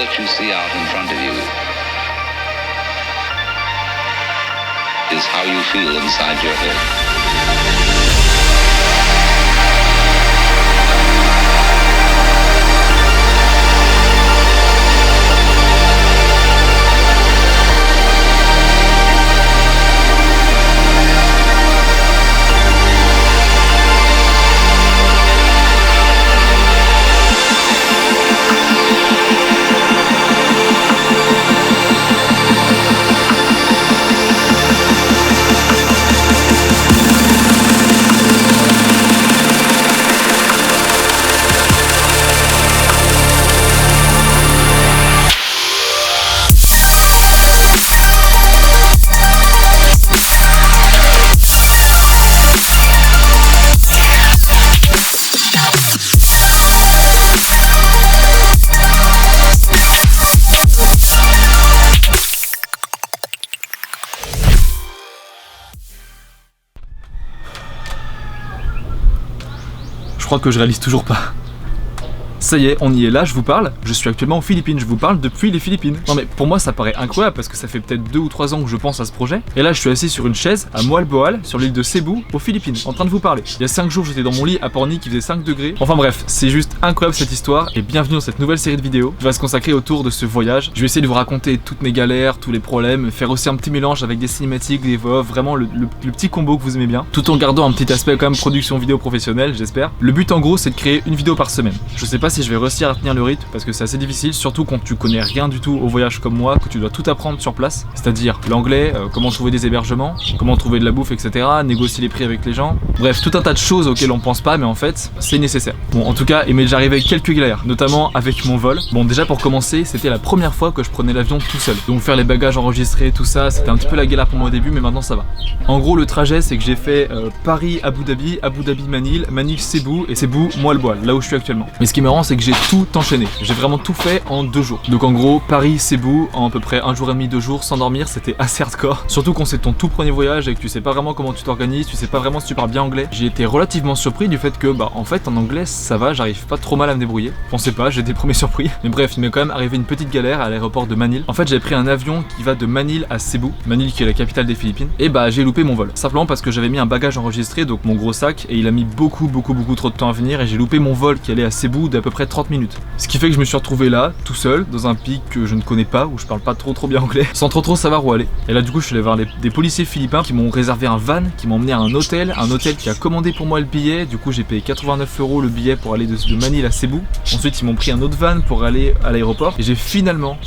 what you see out in front of you is how you feel inside your head. Je crois que je réalise toujours pas. Ça y est, on y est là, je vous parle. Je suis actuellement aux Philippines, je vous parle depuis les Philippines. Non mais pour moi ça paraît incroyable parce que ça fait peut-être 2 ou 3 ans que je pense à ce projet. Et là je suis assis sur une chaise à Moalboal, sur l'île de Cebu, aux Philippines, en train de vous parler. Il y a 5 jours j'étais dans mon lit à Porny qui faisait 5 degrés. Enfin bref, c'est juste incroyable cette histoire et bienvenue dans cette nouvelle série de vidéos qui va se consacrer autour de ce voyage. Je vais essayer de vous raconter toutes mes galères, tous les problèmes, faire aussi un petit mélange avec des cinématiques, des voix, vraiment le petit combo que vous aimez bien. Tout en gardant un petit aspect quand même production vidéo professionnelle, j'espère. Le but en gros c'est de créer une vidéo par semaine. Je sais pas si je vais réussir à tenir le rythme parce que c'est assez difficile, surtout quand tu connais rien du tout au voyage comme moi, que tu dois tout apprendre sur place, c'est-à-dire l'anglais, comment trouver des hébergements, comment trouver de la bouffe, etc., négocier les prix avec les gens, bref, tout un tas de choses auxquelles on pense pas, mais en fait, c'est nécessaire. Bon, en tout cas, il m'est déjà arrivé quelques galères, notamment avec mon vol. Bon, déjà pour commencer, c'était la première fois que je prenais l'avion tout seul, donc faire les bagages enregistrés, tout ça, c'était un petit peu la galère pour moi au début, mais maintenant ça va. En gros, le trajet, c'est que j'ai fait Paris-Abu Dhabi, Abu Dhabi-Manille, Manille-Cebu et Cebu-Moalboal, là où je suis actuellement. Mais ce qui est marrant, c'est que j'ai tout enchaîné. J'ai vraiment tout fait en 2 jours. Donc en gros, Paris-Cebu en à peu près 1 jour et demi, 2 jours sans dormir, c'était assez hardcore. Surtout quand c'est ton tout premier voyage et que tu sais pas vraiment comment tu t'organises, tu sais pas vraiment si tu parles bien anglais. J'ai été relativement surpris du fait que en fait en anglais ça va, j'arrive pas trop mal à me débrouiller. Je pensais pas, j'ai été premier surpris. Mais bref, il m'est quand même arrivé une petite galère à l'aéroport de Manille. En fait, j'ai pris un avion qui va de Manille à Cebu, Manille qui est la capitale des Philippines, et j'ai loupé mon vol. Simplement parce que j'avais mis un bagage enregistré, donc mon gros sac, et il a mis beaucoup trop de temps à venir et j'ai loupé mon vol qui allait à Cebu d'à peu près 30 minutes. Ce qui fait que je me suis retrouvé là, tout seul, dans un pays que je ne connais pas, où je parle pas trop bien anglais, sans trop savoir où aller. Et là du coup je suis allé voir des policiers philippins qui m'ont réservé un van, qui m'ont emmené à un hôtel qui a commandé pour moi le billet. Du coup j'ai payé 89 € le billet pour aller de Manille à Cebu. Ensuite ils m'ont pris un autre van pour aller à l'aéroport. Et j'ai finalement,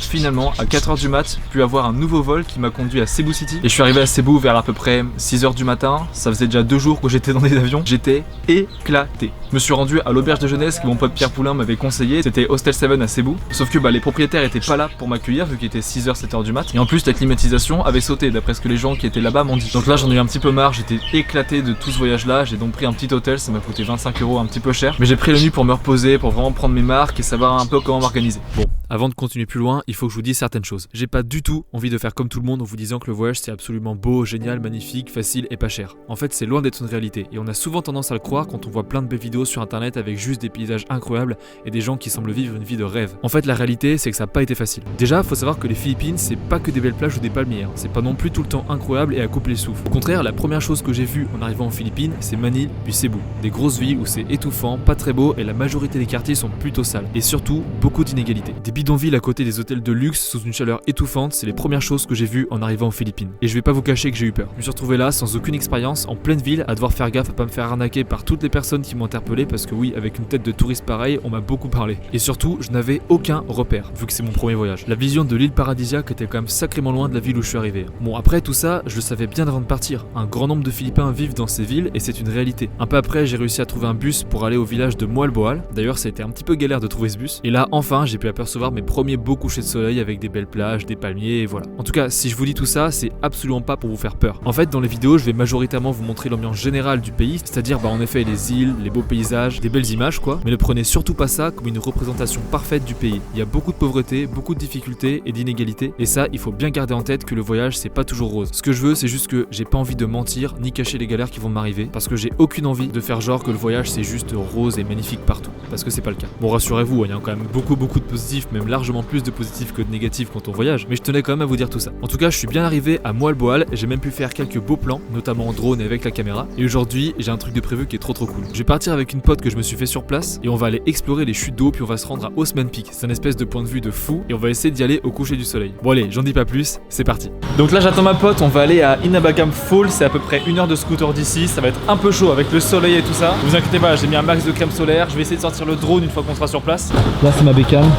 à 4h du mat, pu avoir un nouveau vol qui m'a conduit à Cebu City. Et je suis arrivé à Cebu vers à peu près 6h du matin. Ça faisait déjà 2 jours que j'étais dans des avions. J'étais éclaté. Je me suis rendu à l'auberge de jeunesse que mon pote Pierre Poulain m'avait conseillé. C'était Hostel 7 à Cebu. Sauf que les propriétaires étaient pas là pour m'accueillir vu qu'il était 6h, 7h du mat. Et en plus la climatisation avait sauté d'après ce que les gens qui étaient là-bas m'ont dit. Donc là j'en ai eu un petit peu marre, j'étais éclaté de tout ce voyage là. J'ai donc pris un petit hôtel, ça m'a coûté 25 €, un petit peu cher. Mais j'ai pris la nuit pour me reposer, pour vraiment prendre mes marques et savoir un peu comment m'organiser. Bon, avant de continuer plus loin, il faut que je vous dise certaines choses. J'ai pas du tout envie de faire comme tout le monde en vous disant que le voyage c'est absolument beau, génial, magnifique, facile et pas cher. En fait c'est loin d'être une réalité et on a souvent tendance à le croire quand on voit plein de belles vidéos sur internet avec juste des paysages incroyables et des gens qui semblent vivre une vie de rêve. En fait la réalité c'est que ça n'a pas été facile. Déjà faut savoir que les Philippines c'est pas que des belles plages ou des palmiers, c'est pas non plus tout le temps incroyable et à couper les souffles. Au contraire, la première chose que j'ai vue en arrivant aux Philippines c'est Manille puis Cebu. Des grosses villes où c'est étouffant, pas très beau et la majorité des quartiers sont plutôt sales. Et surtout beaucoup d'inégalités. Des bidonvilles à côté des hôtels de luxe sous une chaleur étouffante, c'est les premières choses que j'ai vues en arrivant aux Philippines. Et je vais pas vous cacher que j'ai eu peur. Je me suis retrouvé là sans aucune expérience, en pleine ville, à devoir faire gaffe à pas me faire arnaquer par toutes les personnes qui m'ont interpellé parce que oui, avec une tête de touriste pareil, on m'a beaucoup parlé. Et surtout, je n'avais aucun repère, vu que c'est mon premier voyage. La vision de l'île paradisiaque était quand même sacrément loin de la ville où je suis arrivé. Bon, après tout ça, je le savais bien avant de partir. Un grand nombre de Philippins vivent dans ces villes et c'est une réalité. Un peu après, j'ai réussi à trouver un bus pour aller au village de Moalboal. D'ailleurs, ça a été un petit peu galère de trouver ce bus. Et là, enfin, j'ai pu apercevoir mes premiers beaux couchers de soleil avec des belles plages, des palmiers et voilà. En tout cas, si je vous dis tout ça, c'est absolument pas pour vous faire peur. En fait, dans les vidéos, je vais majoritairement vous montrer l'ambiance générale du pays, c'est-à-dire en effet les îles, les beaux paysages, des belles images quoi. Mais ne prenez surtout pas ça comme une représentation parfaite du pays. Il y a beaucoup de pauvreté, beaucoup de difficultés et d'inégalités. Et ça, il faut bien garder en tête que le voyage, c'est pas toujours rose. Ce que je veux, c'est juste que j'ai pas envie de mentir ni cacher les galères qui vont m'arriver, parce que j'ai aucune envie de faire genre que le voyage c'est juste rose et magnifique partout, parce que c'est pas le cas. Bon, rassurez-vous, il y a quand même beaucoup de positifs même largement plus de positifs que de négatifs quand on voyage, mais je tenais quand même à vous dire tout ça. En tout cas, je suis bien arrivé à Moalboal, j'ai même pu faire quelques beaux plans, notamment en drone et avec la caméra, et aujourd'hui, j'ai un truc de prévu qui est trop cool. Je vais partir avec une pote que je me suis fait sur place, et on va aller explorer les chutes d'eau, puis on va se rendre à Osman Peak. C'est un espèce de point de vue de fou, et on va essayer d'y aller au coucher du soleil. Bon allez, j'en dis pas plus, c'est parti. Donc là, j'attends ma pote, on va aller à Inabagam Fall, c'est à peu près 1 heure de scooter d'ici, ça va être un peu chaud avec le soleil et tout ça. Vous inquiétez pas, j'ai mis un max de crème solaire, je vais essayer de sortir le drone une fois qu'on sera sur place. Là c'est ma bécane,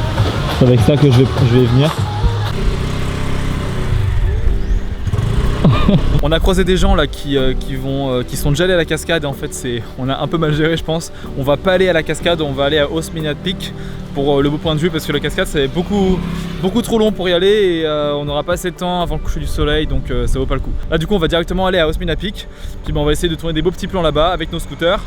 c'est avec ça que je vais venir. On a croisé des gens là qui sont déjà allés à la cascade et en fait on a un peu mal géré je pense. On va pas aller à la cascade, on va aller à Osmina Peak pour le beau point de vue parce que la cascade c'est beaucoup trop long pour y aller et on n'aura pas assez de temps avant le coucher du soleil donc ça vaut pas le coup. Là du coup on va directement aller à Osmina Peak, puis on va essayer de tourner des beaux petits plans là-bas avec nos scooters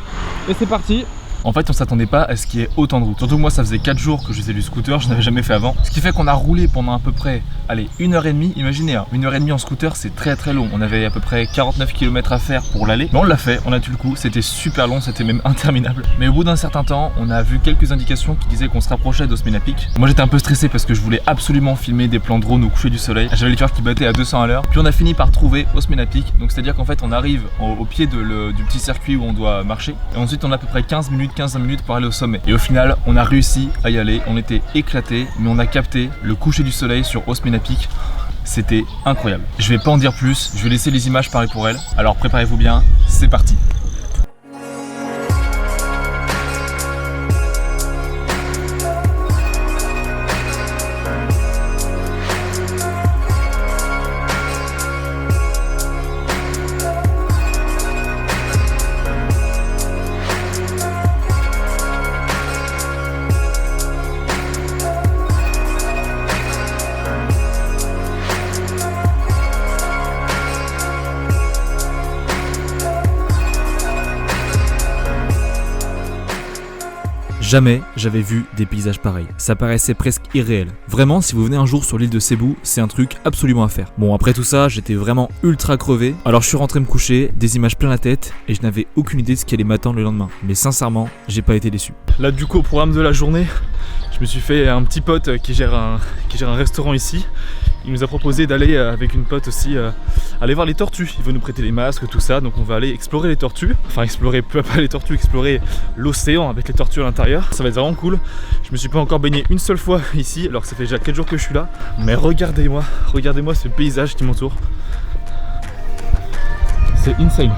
et c'est parti. En fait on s'attendait pas à ce qu'il y ait autant de route. Surtout que moi ça faisait 4 jours que je faisais du scooter, je n'avais jamais fait avant. Ce qui fait qu'on a roulé pendant à peu près, allez, 1h30, imaginez, 1h30 en scooter c'est très long. On avait à peu près 49 km à faire pour l'aller. Mais on l'a fait, on a tenu le coup, c'était super long, c'était même interminable. Mais au bout d'un certain temps, on a vu quelques indications qui disaient qu'on se rapprochait d'Osmina Peak. Moi j'étais un peu stressé parce que je voulais absolument filmer des plans drone au coucher du soleil. J'avais les cœurs qui battaient à 200 à l'heure. Puis on a fini par trouver Osmina Peak. Donc c'est à dire qu'en fait on arrive au pied du petit circuit où on doit marcher. Et ensuite on a à peu près 15 minutes pour aller au sommet. Et au final, on a réussi à y aller. On était éclatés, mais on a capté le coucher du soleil sur Osmina Peak. C'était incroyable. Je vais pas en dire plus, je vais laisser les images parler pour elles. Alors préparez-vous bien, c'est parti. Jamais j'avais vu des paysages pareils. Ça paraissait presque irréel. Vraiment, si vous venez un jour sur l'île de Cebu, c'est un truc absolument à faire. Bon, après tout ça, j'étais vraiment ultra crevé. Alors je suis rentré me coucher, des images plein la tête, et je n'avais aucune idée de ce qui allait m'attendre le lendemain. Mais sincèrement, j'ai pas été déçu. Là du coup, au programme de la journée, je me suis fait un petit pote qui gère un restaurant ici. Il nous a proposé d'aller avec une pote aussi aller voir les tortues. Il veut nous prêter les masques, tout ça, donc on va aller explorer les tortues. Enfin explorer, pas les tortues, explorer l'océan avec les tortues à l'intérieur. Ça va être vraiment cool. Je me suis pas encore baigné une seule fois ici, alors que ça fait déjà 4 jours que je suis là. Mais regardez-moi ce paysage qui m'entoure. C'est insane.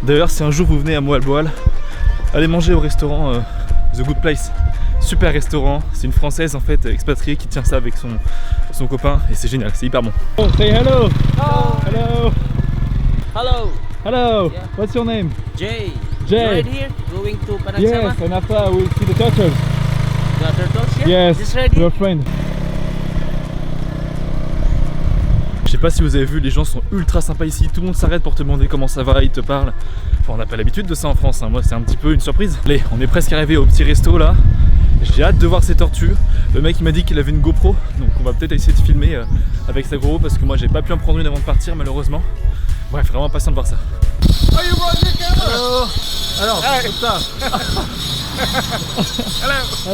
D'ailleurs, si un jour vous venez à Moalboal, allez manger au restaurant The Good Place. Super restaurant, c'est une française en fait expatriée qui tient ça avec son copain et c'est génial, c'est hyper bon. Oh, say hello! Oh. Hello! Hello. Hello! Yeah. What's your name? Jay. Jay. You right here, going to Panagsama? Yes, and after we'll see the turtles. The turtles here? Yes, This right here? your friend. Je sais pas si vous avez vu, les gens sont ultra sympas ici, tout le monde s'arrête pour te demander comment ça va, ils te parlent. Enfin, on n'a pas l'habitude de ça en France, hein. Moi c'est un petit peu une surprise. Allez, on est presque arrivé au petit resto là. J'ai hâte de voir ces tortues. Le mec il m'a dit qu'il avait une GoPro, donc on va peut-être essayer de filmer avec sa GoPro parce que moi j'ai pas pu en prendre une avant de partir malheureusement. Bref, vraiment impatient de voir ça. Alors,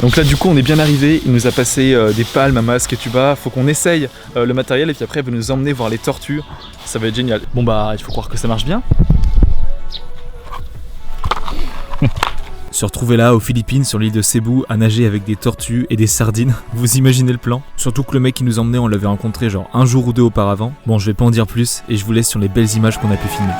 donc là du coup on est bien arrivé, il nous a passé des palmes, un masque et tuba, faut qu'on essaye le matériel et puis après il va nous emmener voir les tortues, ça va être génial. Bon bah il faut croire que ça marche bien. Se retrouver là aux Philippines sur l'île de Cebu à nager avec des tortues et des sardines, vous imaginez le plan? Surtout que le mec qui nous emmenait on l'avait rencontré genre un jour ou deux auparavant. Bon je vais pas en dire plus et je vous laisse sur les belles images qu'on a pu filmer.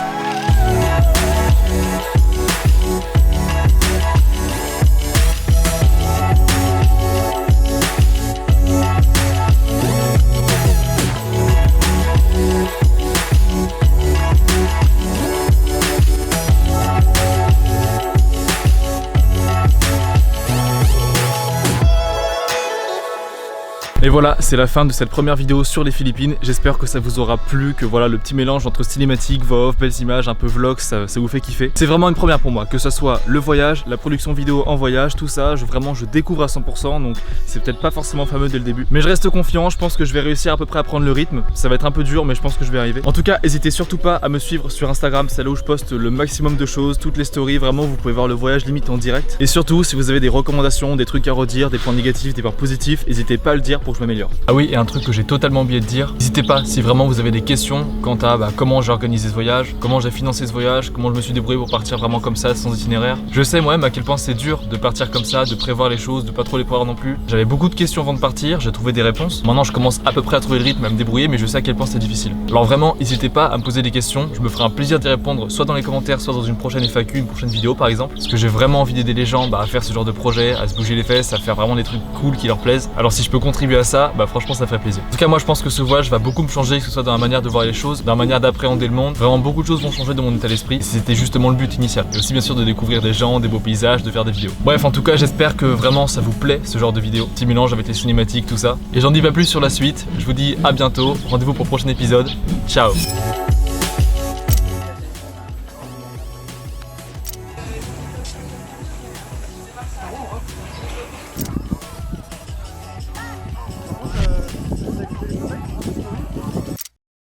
Et voilà, c'est la fin de cette première vidéo sur les Philippines. J'espère que ça vous aura plu, que voilà le petit mélange entre cinématique, voix off, belles images, un peu vlog, ça vous fait kiffer. C'est vraiment une première pour moi, que ce soit le voyage, la production vidéo en voyage, tout ça, vraiment je découvre à 100%, donc c'est peut-être pas forcément fameux dès le début. Mais je reste confiant, je pense que je vais réussir à peu près à prendre le rythme. Ça va être un peu dur, mais je pense que je vais arriver. En tout cas, n'hésitez surtout pas à me suivre sur Instagram, c'est là où je poste le maximum de choses, toutes les stories, vraiment vous pouvez voir le voyage limite en direct. Et surtout, si vous avez des recommandations, des trucs à redire, des points négatifs, des points positifs, n'hésitez pas à le dire pour que je m'améliore. Ah oui, et un truc que j'ai totalement oublié de dire, n'hésitez pas si vraiment vous avez des questions quant à comment j'ai organisé ce voyage, comment j'ai financé ce voyage, comment je me suis débrouillé pour partir vraiment comme ça, sans itinéraire. Je sais moi-même à quel point c'est dur de partir comme ça, de prévoir les choses, de pas trop les prévoir non plus. J'avais beaucoup de questions avant de partir, j'ai trouvé des réponses. Maintenant je commence à peu près à trouver le rythme, à me débrouiller, mais je sais à quel point c'est difficile. Alors vraiment, n'hésitez pas à me poser des questions, je me ferai un plaisir d'y répondre soit dans les commentaires, soit dans une prochaine FAQ, une prochaine vidéo par exemple. Parce que j'ai vraiment envie d'aider les gens à faire ce genre de projet, à se bouger les fesses, à faire vraiment des trucs cool qui leur plaisent. Alors si je peux contribuer à ça, franchement ça ferait plaisir. En tout cas moi je pense que ce voyage va beaucoup me changer, que ce soit dans la manière de voir les choses, dans la manière d'appréhender le monde. Vraiment beaucoup de choses vont changer dans mon état d'esprit. C'était justement le but initial. Et aussi bien sûr de découvrir des gens, des beaux paysages, de faire des vidéos. Bref, en tout cas j'espère que vraiment ça vous plaît ce genre de vidéo. Petit mélange avec les cinématiques, tout ça. Et j'en dis pas plus sur la suite. Je vous dis à bientôt. Rendez-vous pour le prochain épisode. Ciao.